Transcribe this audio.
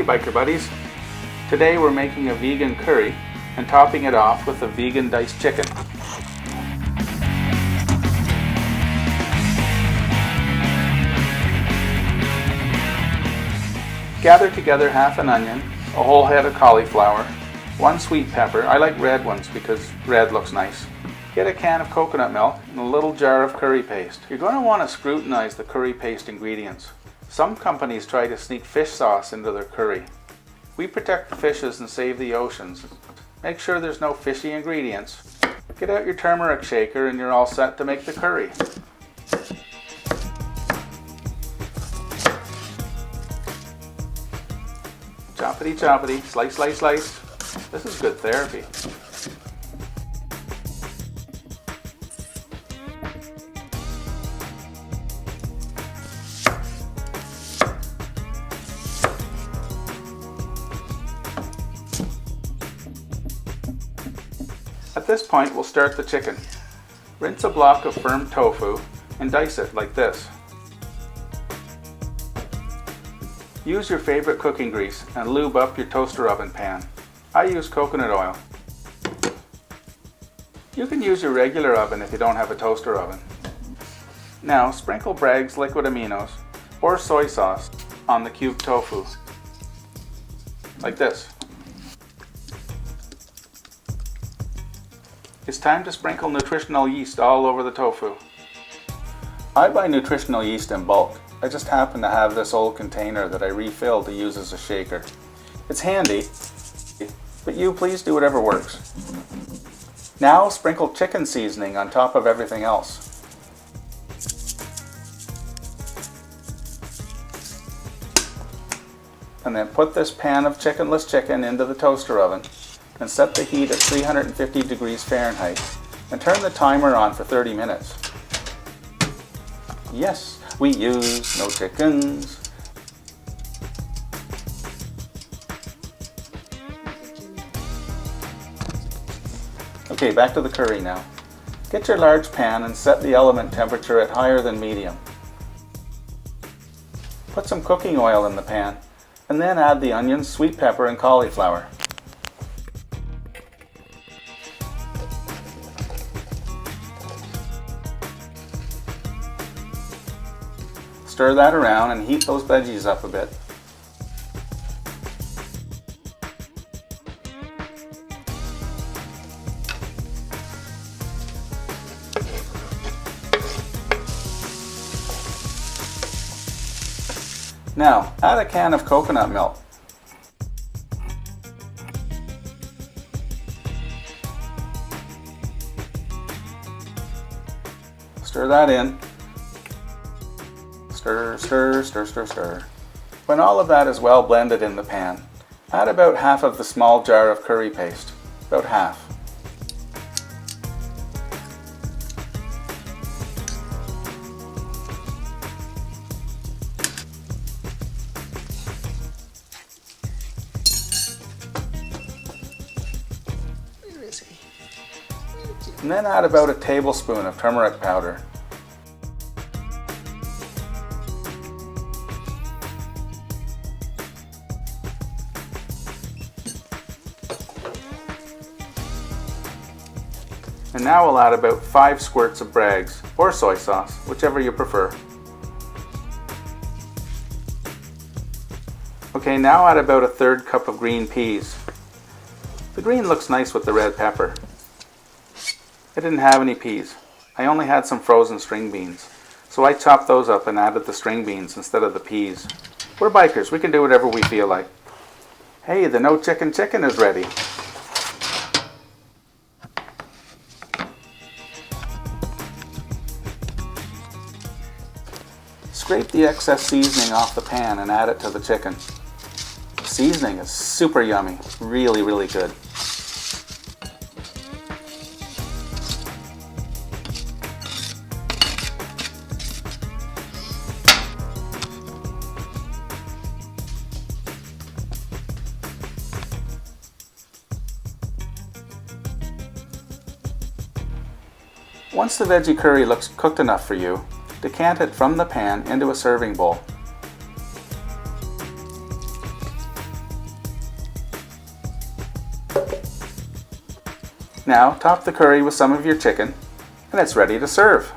biker buddies. Today we're making a vegan curry and topping it off with a vegan diced chicken. Gather together half an onion, a whole head of cauliflower, 1 sweet pepper. I like red ones because red looks nice. Get a can of coconut milk and a little jar of curry paste. You're going to want to scrutinize the curry paste ingredients. Some companies try to sneak fish sauce into their curry. We protect the fishes and save the oceans. Make sure there's no fishy ingredients. Get out your turmeric shaker and you're all set to make the curry. Choppity choppity, slice, slice, slice. This is good therapy. At this point, we'll start the chicken. Rinse a block of firm tofu and dice it like this. Use your favorite cooking grease and lube up your toaster oven pan. I use coconut oil. You can use your regular oven if you don't have a toaster oven. Now sprinkle Bragg's liquid aminos or soy sauce on the cubed tofu. Like this. It's time to sprinkle nutritional yeast all over the tofu. I buy nutritional yeast in bulk. I just happen to have this old container that I refill to use as a shaker. It's handy, but you please do whatever works. Now sprinkle chicken seasoning on top of everything else. And then put this pan of chickenless chicken into the toaster oven and set the heat at 350 degrees Fahrenheit and turn the timer on for 30 minutes. Yes, we use no chickens. Okay, back to the curry now. Get your large pan and set the element temperature at higher than medium. Put some cooking oil in the pan and then add the onions, sweet pepper, and cauliflower. Stir that around and heat those veggies up a bit. Now, add a can of coconut milk. Stir that in. Stir, stir, stir, stir, stir. When all of that is well blended in the pan, add about half of the small jar of curry paste. About half. And then add about a tablespoon of turmeric powder. And now we'll add about 5 squirts of Bragg's or soy sauce, whichever you prefer. Okay, now add about a 1/3 cup of green peas. The green looks nice with the red pepper. I didn't have any peas. I only had some frozen string beans, so I chopped those up and added the string beans instead of the peas. We're bikers, we can do whatever we feel like. Hey, the no chicken chicken is ready. Scrape the excess seasoning off the pan and add it to the chicken. The seasoning is super yummy, really, really good. Once the veggie curry looks cooked enough for you, decant it from the pan into a serving bowl. Now top the curry with some of your chicken, and it's ready to serve.